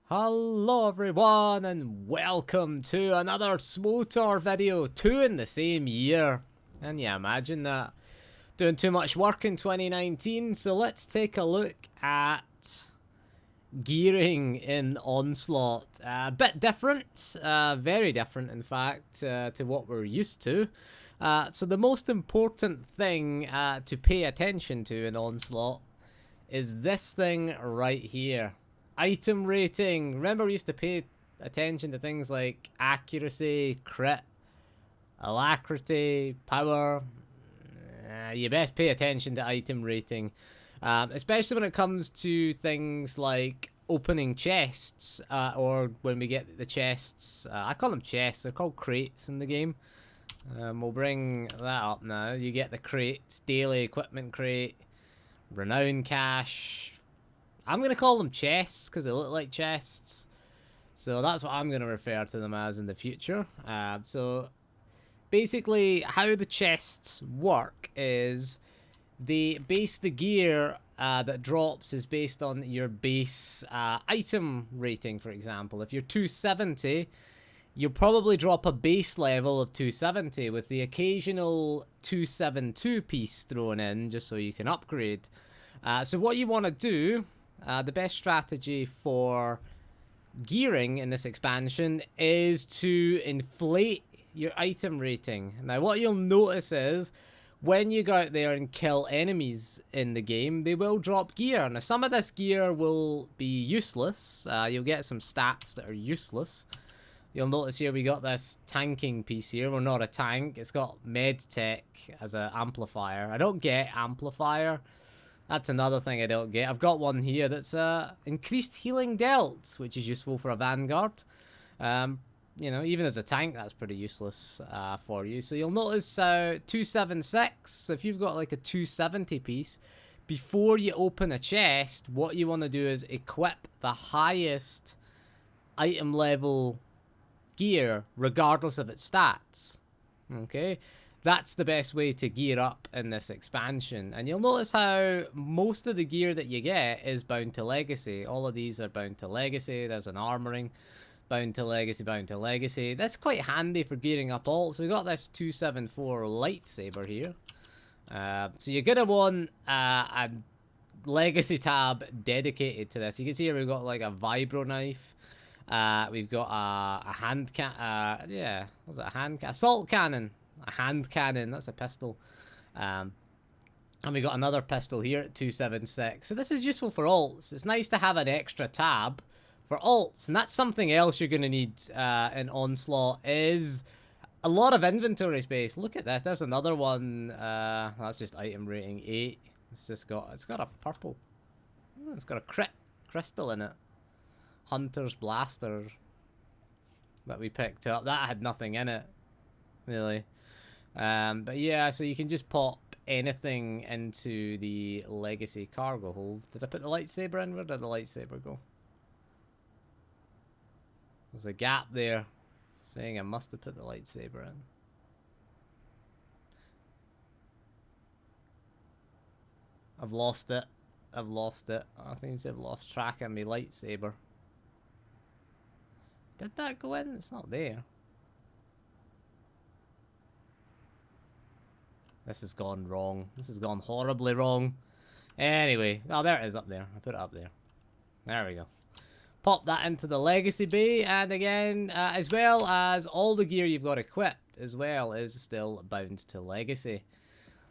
Hello everyone and welcome to another SMOTOR video, 2 in the same year. And yeah, imagine that. Doing too much work in 2019, so let's take a look at gearing in Onslaught. A bit different, very different in fact, to what we're used to. So the most important thing to pay attention to in Onslaught is this thing right here. Item rating. Remember we used to pay attention to things like accuracy, crit, alacrity, power. You best pay attention to item rating. Especially when it comes to things like opening chests, or when we get the chests. I call them chests, they're called crates in the game. We'll bring that up now. You get the crates, daily equipment crate, renown cache. I'm going to call them chests because they look like chests. So that's what I'm going to refer to them as in the future. So basically how the chests work is they base the gear that drops is based on your base item rating, for example. If you're 270, you'll probably drop a base level of 270 with the occasional 272 piece thrown in just so you can upgrade. So what you want to do, the best strategy for gearing in this expansion is to inflate your item rating. Now what you'll notice is when you go out there and kill enemies in the game, they will drop gear. Now some of this gear will be useless. You'll get some stats that are useless. You'll notice here we got this tanking piece here. We're not a tank. It's got med tech as an amplifier. I don't get amplifier. That's another thing I don't get. I've got one here that's increased healing dealt, which is useful for a vanguard. You know, even as a tank, that's pretty useless for you. So you'll notice 276. So if you've got like a 270 piece, before you open a chest, what you want to do is equip the highest item level gear, regardless of its stats. Okay? That's the best way to gear up in this expansion. And you'll notice how most of the gear that you get is bound to legacy. All of these are bound to legacy. There's an armoring. Bound to legacy, bound to legacy. That's quite handy for gearing up ults. We got this 274 lightsaber here. So you're going to want a legacy tab dedicated to this. You can see here we've got like a vibro knife. We've got a hand cannon. Yeah, what's it? A hand cannon? Assault cannon. A hand cannon. That's a pistol. And we got another pistol here at 276. So this is useful for ults. It's nice to have an extra tab for ults, and that's something else you're going to need in Onslaught is a lot of inventory space. Look at this. There's another one. That's just item rating 8. It's got a purple. It's got a crystal in it. Hunter's Blaster that we picked up. That had nothing in it, really. But yeah, so you can just pop anything into the legacy cargo hold. Did I put the lightsaber in? Where did the lightsaber go? There's a gap there saying I must have put the lightsaber in. I've lost it. I've lost it. I think I've lost track of my lightsaber. Did that go in? It's not there. This has gone wrong. This has gone horribly wrong. Anyway, oh, there it is up there. I put it up there. There we go. Pop that into the legacy bay, and again, as well as all the gear you've got equipped as well is still bound to legacy.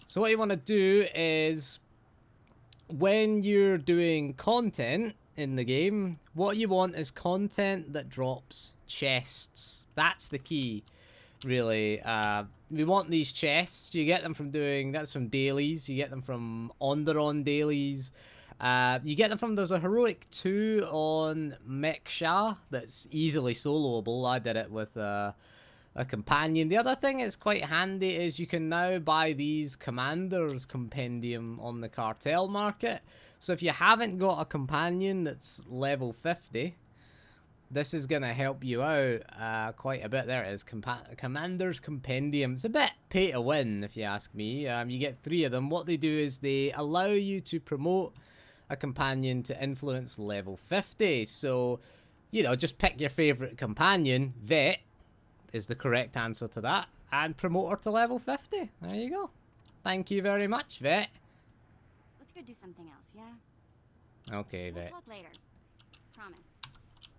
So what you want to do is, when you're doing content in the game, what you want is content that drops chests. That's the key, really. We want these chests. You get them from that's from dailies. You get them from Onderon dailies. You get them from, there's a heroic 2 on Meksha that's easily soloable. I did it with a companion. The other thing that's quite handy is you can now buy these Commander's Compendium on the cartel market. So if you haven't got a companion that's level 50, this is going to help you out quite a bit. There it is, Commander's Compendium. It's a bit pay to win, if you ask me. You get 3 of them. What they do is they allow you to promote a companion to influence level 50. So you know, just pick your favourite companion. Vet is the correct answer to that. And promote her to level 50. There you go. Thank you very much, Vet. Let's go do something else, yeah? Okay, Vet. We'll talk later. Promise.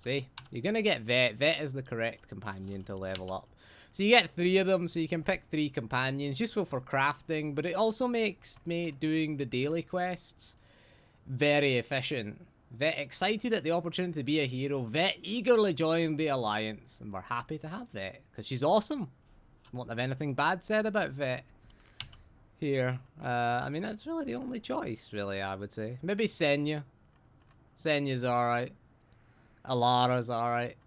See? You're going to get Vet. Vet is the correct companion to level up. So you get 3 of them, so you can pick 3 companions. Useful for crafting, but it also makes me doing the daily quests very efficient. Vet excited at the opportunity to be a hero. Vet eagerly joined the alliance, and we're happy to have Vet, because she's awesome. Won't have anything bad said about Vet here. I mean, that's really the only choice, really, I would say. Maybe Senya. Senya's alright. Alara's alright.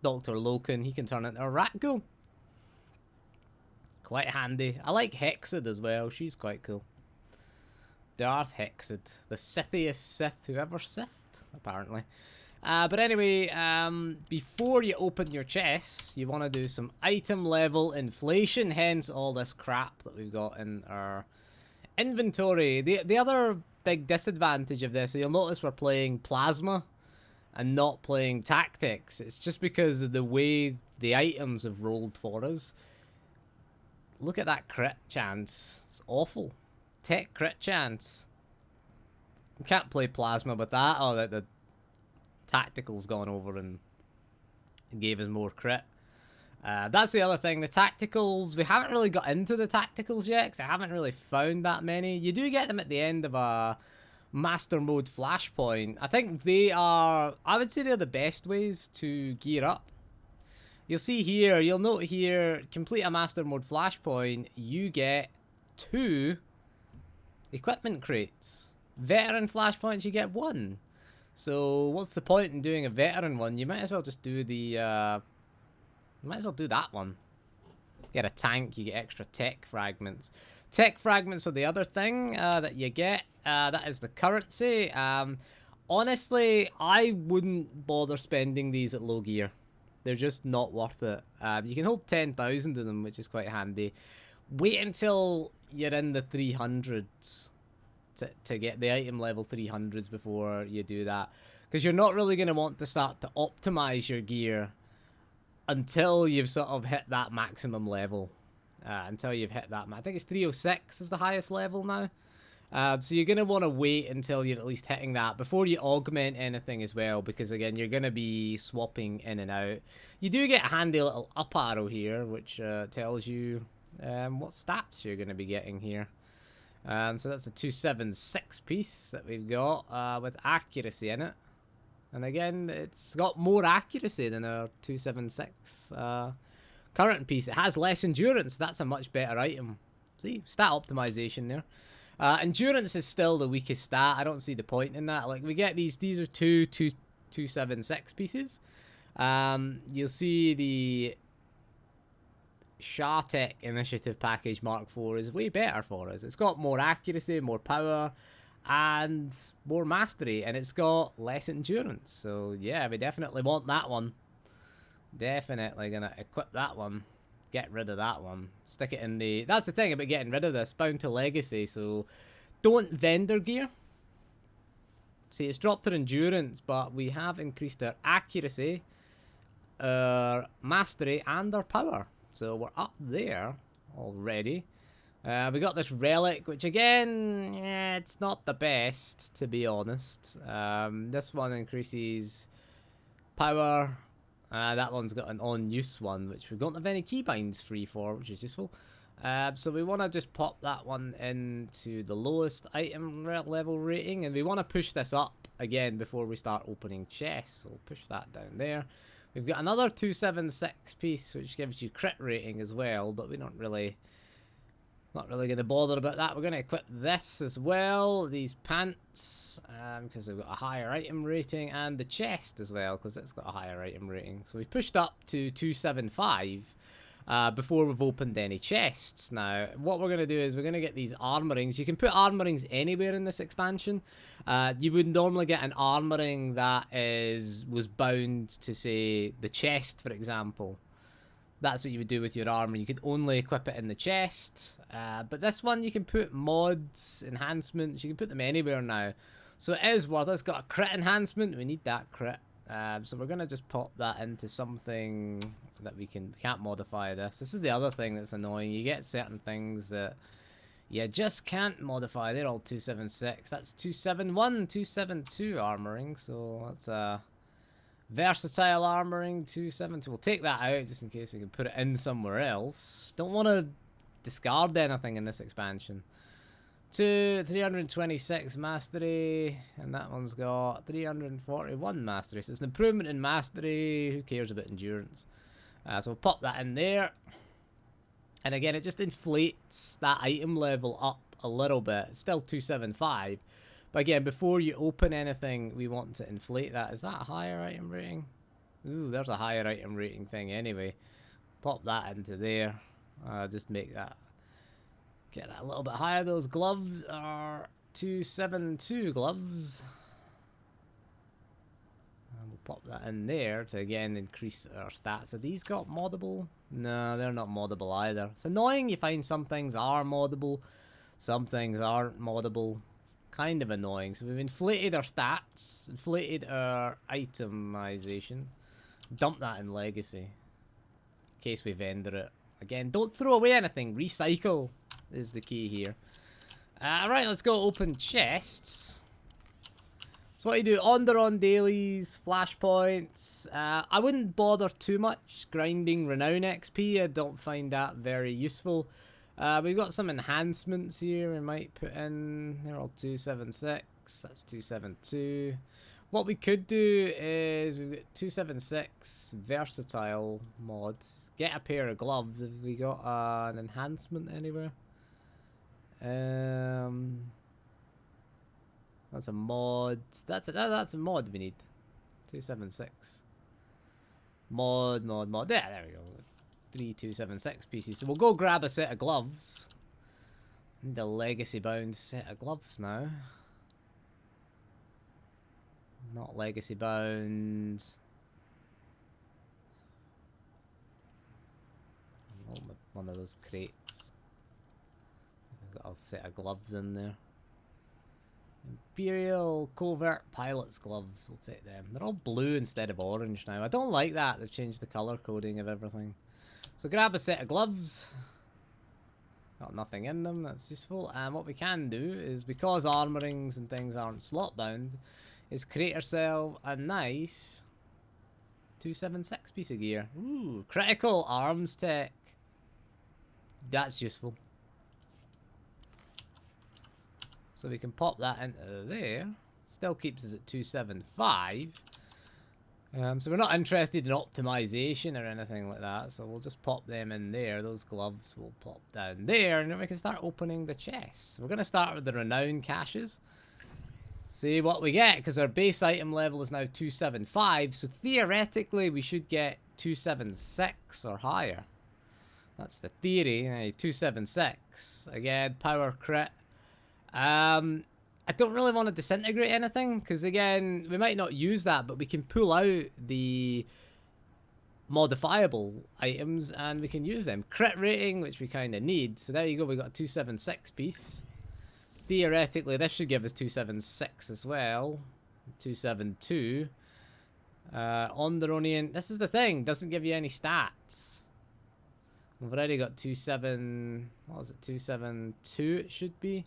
Dr. Loken, he can turn into a rat ghoul. Quite handy. I like Hexed as well. She's quite cool. Darth Hexed. The Sithiest Sith who ever Sithed, apparently. But anyway, before you open your chests, you want to do some item level inflation, hence all this crap that we've got in our inventory. The other big disadvantage of this, you'll notice we're playing Plasma and not playing Tactics. It's just because of the way the items have rolled for us. Look at that crit chance. It's awful. Tech crit chance. We can't play Plasma with that. Oh, the Tactical's gone over and gave us more crit. That's the other thing. The Tacticals, we haven't really got into the Tacticals yet, because I haven't really found that many. You do get them at the end of a Master Mode Flashpoint. I think they are, I would say they're the best ways to gear up. You'll see here, you'll note here, complete a Master Mode Flashpoint, you get 2 equipment crates. Veteran Flashpoints, you get 1. So what's the point in doing a veteran one? You might as well just do the, you might as well do that one. Get a tank, you get extra tech fragments. Tech fragments are the other thing that you get. That is the currency. Honestly, I wouldn't bother spending these at low gear. They're just not worth it. You can hold 10,000 of them, which is quite handy. Wait until you're in the 300s to get the item level 300s before you do that. Because you're not really going to want to start to optimize your gear until you've sort of hit that maximum level. Until you've hit that. I think it's 306 is the highest level now. So you're going to want to wait until you're at least hitting that before you augment anything as well, because again, you're going to be swapping in and out. You do get a handy little up arrow here, which tells you what stats you're going to be getting here. So that's a 276 piece that we've got with accuracy in it. And again, it's got more accuracy than our 276 current piece. It has less endurance. That's a much better item. See, stat optimization there. Endurance is still the weakest stat. I don't see the point in that. Like, we get these are 276 pieces. You'll see the Shartech Initiative Package Mark IV is way better for us. It's got more accuracy, more power, and more mastery, and it's got less endurance. So yeah, we definitely want that one. Definitely gonna equip that one. Get rid of that one. Stick it in the... That's the thing about getting rid of this. Bound to legacy, so don't vendor gear. See, it's dropped our endurance, but we have increased our accuracy, our mastery, and our power. So we're up there already. We got this relic, which again, yeah, it's not the best, to be honest. This one increases power. That one's got an on-use one, which we don't have any keybinds free for, which is useful. So we want to just pop that one into the lowest item level rating, and we want to push this up again before we start opening chests. So we'll push that down there. We've got another 276 piece, which gives you crit rating as well, but we're not really going to bother about that. We're going to equip this as well, these pants, because they've got a higher item rating, and the chest as well, because it's got a higher item rating. So we've pushed up to 275 before we've opened any chests. Now, what we're going to do is we're going to get these armorings. You can put armorings anywhere in this expansion. You would normally get an armoring that was bound to, say, the chest, for example. That's what you would do with your armor. You could only equip it in the chest. But this one, you can put mods, enhancements. You can put them anywhere now. So it is worth it. It's got a crit enhancement. We need that crit. So we're gonna just pop that into something that we can't modify this. This is the other thing that's annoying. You get certain things that you just can't modify. They're all 276. That's 271, 272 armoring. So that's a versatile armoring 272. We'll take that out just in case we can put it in somewhere else. Don't want to discard anything in this expansion. 326 mastery, and that one's got 341 mastery. So it's an improvement in mastery. Who cares about endurance? So we'll pop that in there. And again, it just inflates that item level up a little bit. It's still 275. But again, before you open anything, we want to inflate that. Is that a higher item rating? Ooh, there's a higher item rating thing anyway. Pop that into there. Just make that... Get that a little bit higher. Those gloves are 272 gloves. And we'll pop that in there to again increase our stats. Are these got moddable? No, they're not moddable either. It's annoying you find some things are moddable, some things aren't moddable. Kind of annoying. So we've inflated our stats, inflated our itemization. Dump that in legacy. In case we vendor it. Again, don't throw away anything. Recycle is the key here. Right, let's go open chests. So what you do, on dailies, flashpoints. I wouldn't bother too much grinding renown XP. I don't find that very useful. We've got some enhancements here we might put in. They're all 276. That's 272. What we could do is we've got 276 versatile mods. Get a pair of gloves. Have we got an enhancement anywhere? That's a mod. That's a mod we need. 276. Mod. There we go. 3276 pieces. So we'll go grab a set of gloves. Need a legacy bound set of gloves now. Not legacy bound. One of those crates. I've got a set of gloves in there. Imperial Covert Pilot's gloves. We'll take them. They're all blue instead of orange now. I don't like that. They've changed the color coding of everything. So grab a set of gloves. Got nothing in them. That's useful. And what we can do is, because armorings and things aren't slot bound, is create ourselves a nice 276 piece of gear. Ooh, critical arms tech. That's useful. So we can pop that into there. Still keeps us at 275. So we're not interested in optimization or anything like that. So we'll just pop them in there. Those gloves will pop down there. And then we can start opening the chests. We're going to start with the renown caches. See what we get. Because our base item level is now 275. So theoretically we should get 276 or higher. That's the theory. 276. Again, power crit. I don't really want to disintegrate anything, because again, we might not use that, but we can pull out the modifiable items and we can use them. Crit rating, which we kind of need. So there you go, we got a 276 piece. Theoretically, this should give us 276 as well. 272. Onderonian, this is the thing, doesn't give you any stats. We've already got 272 it should be.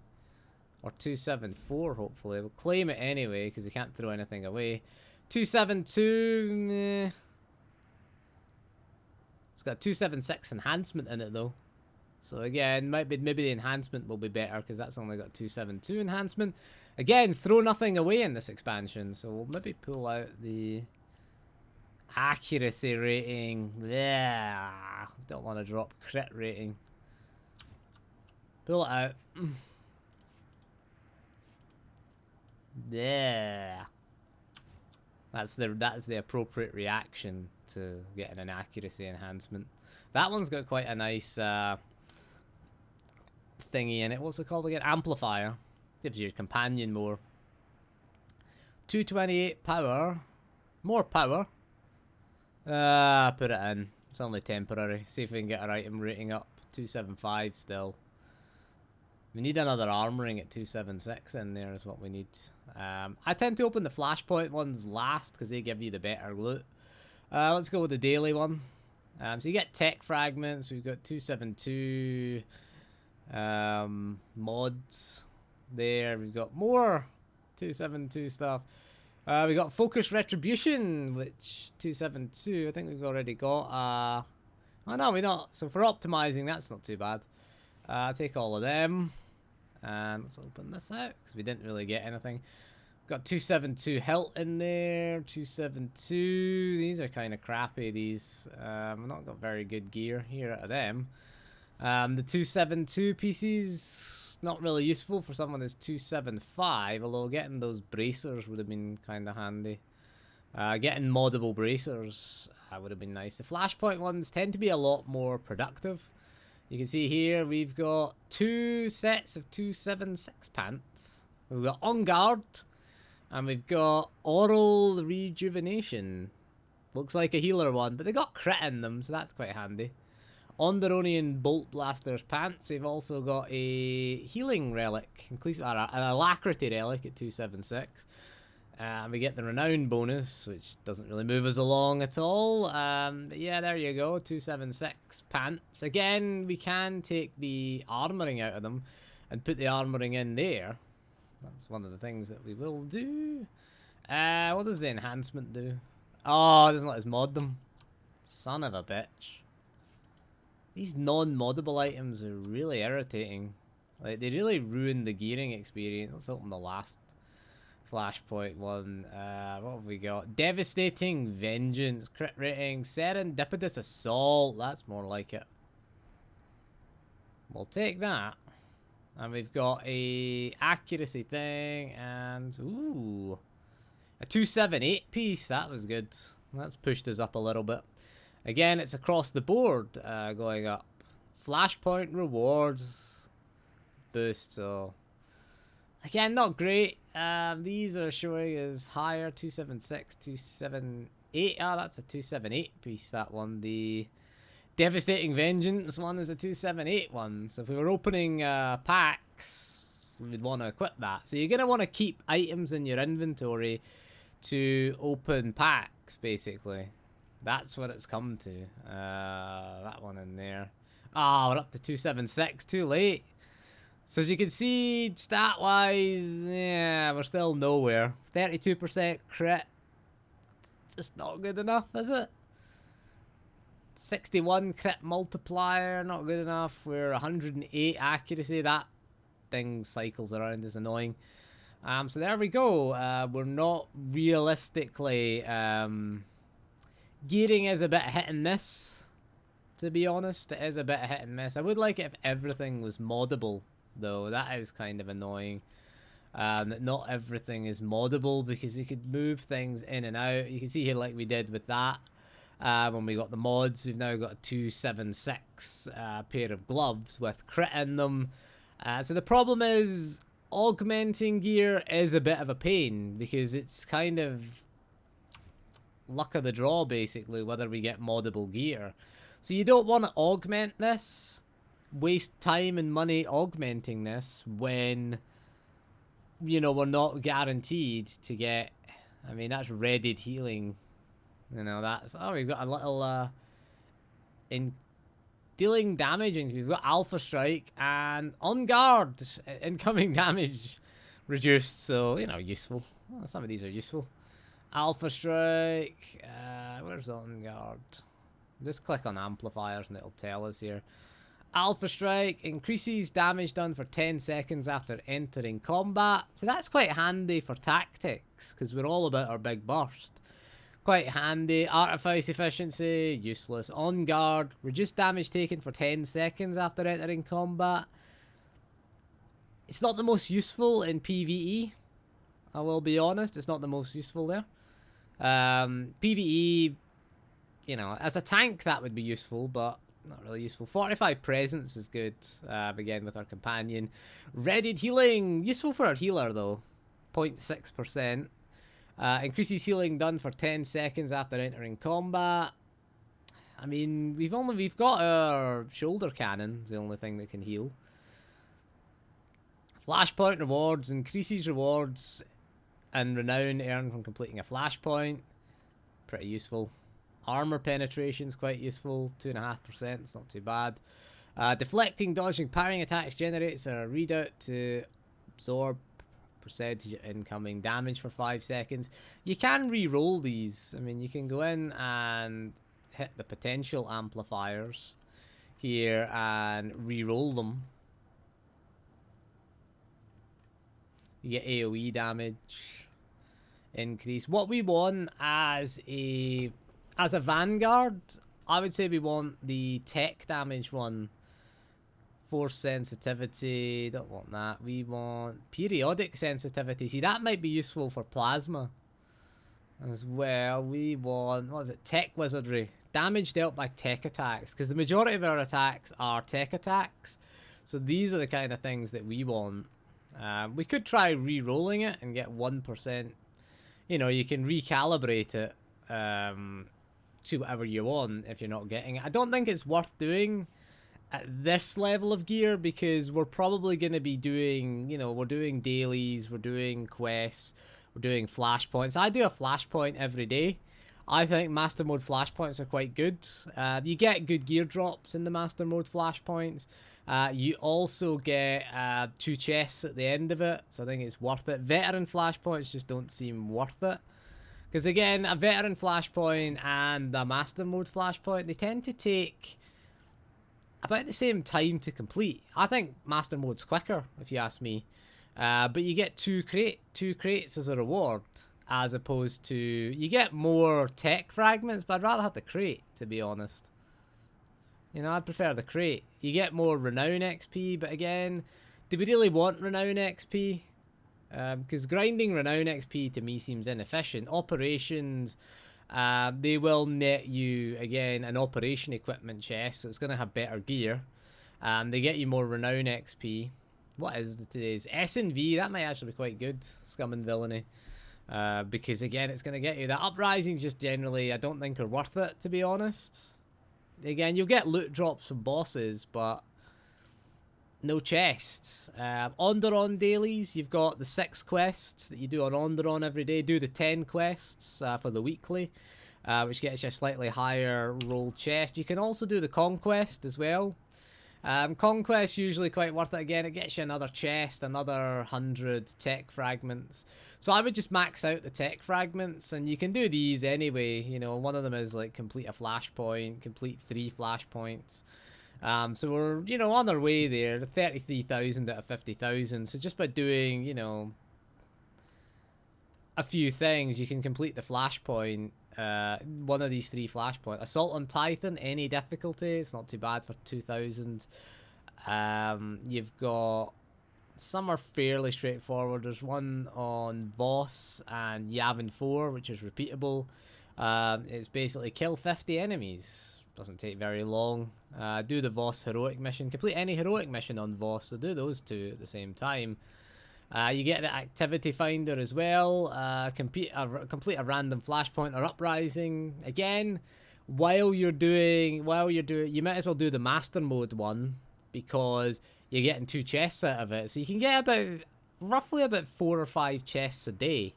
Or 274, hopefully. We'll claim it anyway, because we can't throw anything away. 272, meh. It's got 276 enhancement in it, though. So again, maybe the enhancement will be better, because that's only got 272 enhancement. Again, throw nothing away in this expansion, so we'll maybe pull out the accuracy rating. Yeah, don't want to drop crit rating. Pull it out. Yeah, that's the appropriate reaction to getting an accuracy enhancement. That one's got quite a nice thingy in it. What's it called again? Amplifier. Gives your companion more. 228 power. More power. Put it in. It's only temporary. See if we can get our item rating up. 275 still. We need another armoring at 276 in there is what we need. I tend to open the Flashpoint ones last because they give you the better loot. Let's go with the daily one. So you get tech fragments. We've got 272 mods there. We've got more 272 stuff. We got focus retribution, which 272. I think we've already got. Oh no, we not. So for optimizing, that's not too bad. Take all of them. And let's open this out because we didn't really get anything. Got 272 health in there. 272. These are kind of crappy. These. I've not got very good gear here out of them. The 272 pieces, not really useful for someone who's 275. Although getting those bracers would have been kind of handy. Getting moddable bracers would have been nice. The Flashpoint ones tend to be a lot more productive. You can see here we've got 2 sets of 276 pants. We've got On Guard, and we've got Oral Rejuvenation. Looks like a healer one, but they got crit in them, so that's quite handy. Onderonian Bolt Blaster's pants. We've also got a healing relic, an alacrity relic at 276. We get the renown bonus, which doesn't really move us along at all. But yeah, there you go, 276 pants. Again, we can take the armoring out of them and put the armoring in there. That's one of the things that we will do. What does the enhancement do? Oh, it doesn't let us mod them. Son of a bitch. These non-moddable items are really irritating. Like, they really ruin the gearing experience. Let's open the last Flashpoint one. What have we got? Devastating Vengeance, crit rating, Serendipitous Assault. That's more like it. We'll take that. And we've got a accuracy thing and ooh, a 278 piece. That was good. That's pushed us up a little bit. Again, it's across the board going up. Flashpoint rewards boost. So again, not great. These are showing as higher, 276, 278. Ah, that's a 278 piece, that one. The Devastating Vengeance one is a 278 one. So if we were opening packs, we'd want to equip that. So you're going to want to keep items in your inventory to open packs, basically. That's what it's come to. That one in there. Ah, we're up to 276, too late. So as you can see, stat-wise, yeah, we're still nowhere. 32% crit. Just not good enough, is it? 61 crit multiplier, not good enough. We're 108 accuracy. That thing cycles around, is annoying. So there we go. We're not realistically... gearing is a bit hit and miss, to be honest. It is a bit hit and miss. I would like it if everything was moddable, though. That is kind of annoying. That not everything is moddable, because you could move things in and out. You can see here, like we did with that, when we got the mods, we've now got a 276 pair of gloves with crit in them. So the problem is, augmenting gear is a bit of a pain, because it's kind of luck of the draw, basically, whether we get moddable gear. So you don't want to augment this, waste time and money augmenting this when, you know, we're not guaranteed to get... I mean, that's readied healing. You know, that's... Oh, we've got a little... in dealing damage, and we've got Alpha Strike and On Guard. Incoming damage reduced, so, you know, useful. Well, some of these are useful. Alpha Strike, where's On Guard? Just click on amplifiers and it'll tell us here. Alpha Strike increases damage done for 10 seconds after entering combat. So that's quite handy for tactics, because we're all about our big burst. Quite handy. Artifice efficiency, useless. On Guard, reduce damage taken for 10 seconds after entering combat. It's not the most useful in PvE. I will be honest, it's not the most useful there. PvE, you know, as a tank that would be useful, but not really useful. 45 presence is good, again with our companion. Readied healing, useful for our healer though, 0.6%. Increases healing done for 10 seconds after entering combat. I mean, we've got our shoulder cannon, the only thing that can heal. Flashpoint rewards increases rewards and renown earned from completing a flashpoint. Pretty useful. Armor penetration is quite useful. 2.5%. It's not too bad. Deflecting, dodging, parrying attacks generates a readout to absorb percentage of incoming damage for 5 seconds. You can re-roll these. I mean, you can go in and hit the potential amplifiers here and re-roll them. You get AoE damage increase. What we want as a vanguard, I would say we want the tech damage one. Force sensitivity, don't want that. We want periodic sensitivity. See, that might be useful for plasma as well. We want, what is it, tech wizardry. Damage dealt by tech attacks, because the majority of our attacks are tech attacks. So these are the kind of things that we want. We could try re-rolling it and get 1%. You know, you can recalibrate it to whatever you want if you're not getting it. I don't think it's worth doing at this level of gear, because we're probably going to be doing, you know, we're doing dailies, we're doing quests, we're doing flashpoints. I do a flashpoint every day. I think master mode flashpoints are quite good. You get good gear drops in the master mode flashpoints. You also get 2 chests at the end of it, so I think it's worth it. Veteran flashpoints just don't seem worth it, because again, a veteran flashpoint and a master mode flashpoint, they tend to take about the same time to complete. I think master mode's quicker, if you ask me. But you get two crates as a reward, as opposed to, you get more tech fragments, but I'd rather have the crate, to be honest. You know, I'd prefer the crate. You get more renown XP, but again, do we really want renown XP? Because grinding renown XP to me seems inefficient. Operations, they will net you, again, an operation equipment chest, so it's going to have better gear. They get you more renown XP. What is today's S&V? That might actually be quite good. Scum and Villainy. Because, again, it's going to get you. The uprisings just generally, I don't think are worth it, to be honest. Again, you'll get loot drops from bosses, but no chests. Onderon dailies, you've got the 6 quests that you do on Onderon every day. Do the 10 quests for the weekly, which gets you a slightly higher roll chest. You can also do the Conquest as well. Conquest usually quite worth it. Again, it gets you another chest, another 100 tech fragments. So I would just max out the tech fragments, and you can do these anyway. You know, one of them is like complete a flashpoint, complete 3 flashpoints. So we're, you know, on our way there. 33,000 out of 50,000. So just by doing, you know, a few things, you can complete the flashpoint. One of these 3 flashpoints. Assault on Titan, any difficulty. It's not too bad for 2,000. You've got, some are fairly straightforward. There's one on Voss and Yavin 4, which is repeatable. It's basically kill 50 enemies. Doesn't take very long. Do the Voss heroic mission. Complete any heroic mission on Voss. So do those 2 at the same time. You get the activity finder as well. Complete a random flashpoint or uprising. Again, while you're doing, you might as well do the master mode one, because you're getting 2 chests out of it. So you can get roughly about 4 or 5 chests a day.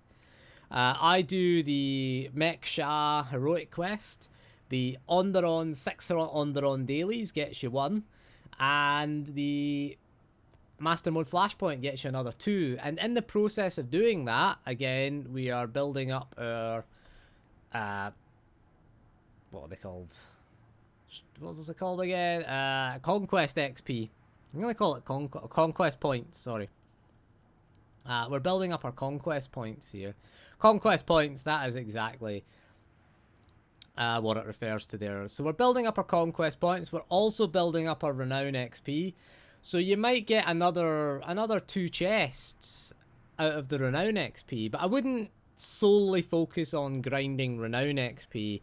I do the Mech Shah heroic quest. The Onderon 6 Onderon dailies gets you 1, and the Master Mode Flashpoint gets you another 2. And in the process of doing that, again, we are building up our, what are they called? What was it called again? Conquest XP. I'm going to call it Conquest Points, sorry. We're building up our Conquest Points here. Conquest Points, that is exactly what it refers to there. So we're building up our Conquest Points. We're also building up our Renown XP. So you might get another 2 chests out of the Renown XP, but I wouldn't solely focus on grinding Renown XP.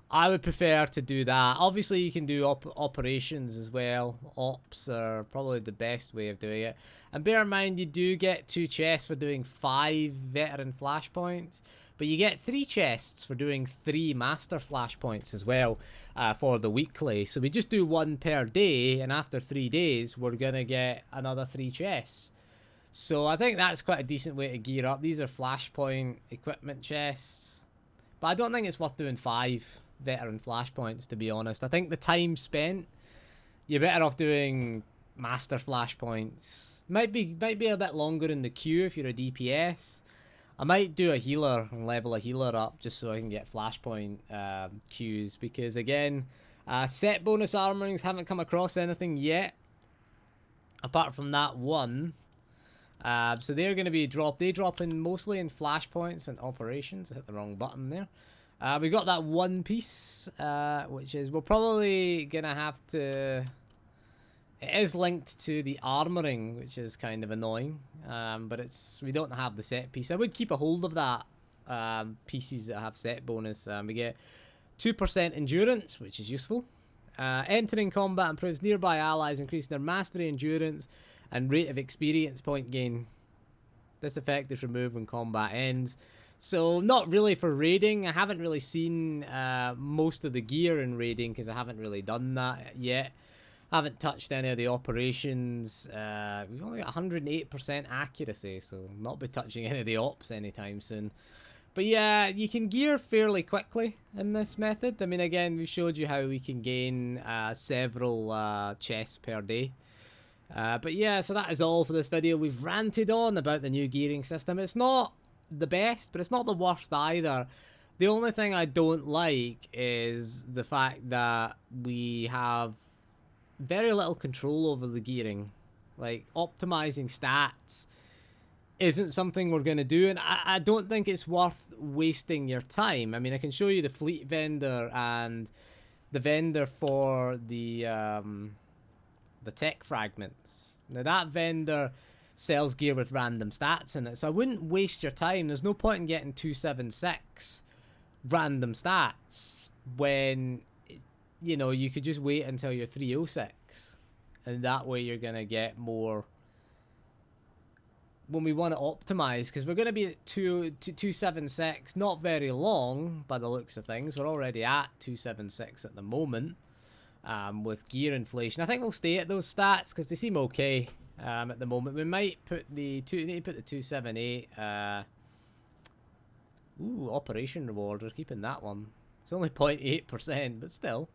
I would prefer to do that. Obviously, you can do operations as well. Ops are probably the best way of doing it. And bear in mind, you do get 2 chests for doing 5 veteran flashpoints. But you get 3 chests for doing 3 master flashpoints as well for the weekly. So we just do 1 per day, and after 3 days, we're going to get another 3 chests. So I think that's quite a decent way to gear up. These are Flashpoint equipment chests. But I don't think it's worth doing 5 veteran Flashpoints, to be honest. I think the time spent, you're better off doing Master Flashpoints. Might be a bit longer in the queue if you're a DPS. I might do a healer and level a healer up just so I can get Flashpoint queues. Because again, set bonus armorings haven't come across anything yet. Apart from that one. So they're going to be dropped. They drop in mostly in Flashpoints and operations. I hit the wrong button there. We got that one piece, which is we're probably going to have to... It is linked to the armoring, which is kind of annoying. But we don't have the set piece. I would keep a hold of that pieces that have set bonus. We get 2% endurance, which is useful. Entering combat improves nearby allies, increasing their mastery, endurance, and rate of experience point gain. This effect is removed when combat ends. So not really for raiding. I haven't really seen most of the gear in raiding because I haven't really done that yet. I haven't touched any of the operations. We've only got 108% accuracy, so not be touching any of the ops anytime soon. But yeah, you can gear fairly quickly in this method. I mean, again, we showed you how we can gain several chests per day. But yeah, so that is all for this video. We've ranted on about the new gearing system. It's not the best, but it's not the worst either. The only thing I don't like is the fact that we have very little control over the gearing. Like, optimizing stats isn't something we're going to do, and I don't think it's worth wasting your time. I mean, I can show you the fleet vendor and the vendor for the tech fragments. Now that vendor sells gear with random stats in it, so I wouldn't waste your time. There's no point in getting 276 random stats when, you know, you could just wait until you're 306, and that way you're gonna get more when we want to optimize, because we're going to be at 276 not very long by the looks of things. We're already at 276 at the moment. With gear inflation, I think we'll stay at those stats because they seem okay at the moment. We might put the 278. Operation reward. We're keeping that one. It's only 0.8%, but still.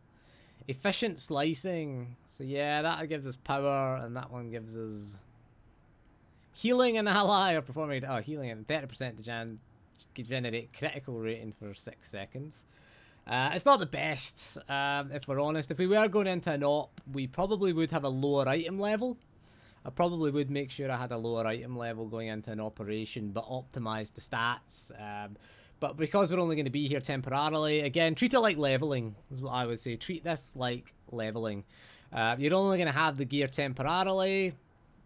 Efficient slicing. So yeah, that gives us power, and that one gives us healing an ally or performing. Oh, healing and 30% to generate critical rating for 6 seconds. It's not the best, if we're honest. If we were going into an op, we probably would have a lower item level. I probably would make sure I had a lower item level going into an operation, but optimize the stats. But because we're only going to be here temporarily, again, treat it like leveling, is what I would say. Treat this like leveling. You're only going to have the gear temporarily.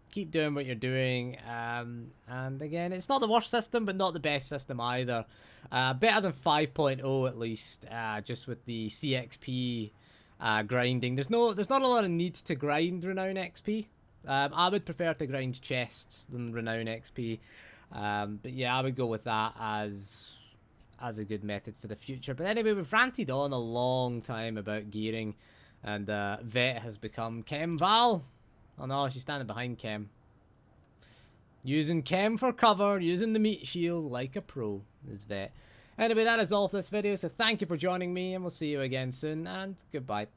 Keep doing what you're doing, and again, it's not the worst system, but not the best system either. Better than 5.0 at least, just with the CXP grinding. There's not a lot of need to grind Renown XP. I would prefer to grind chests than Renown XP, but yeah, I would go with that as a good method for the future. But anyway, we've ranted on a long time about gearing, and Vet has become Chem Val. Oh no, she's standing behind Chem. Using Chem for cover, using the meat shield like a pro, is Vet. Anyway, that is all for this video, so thank you for joining me, and we'll see you again soon, and goodbye.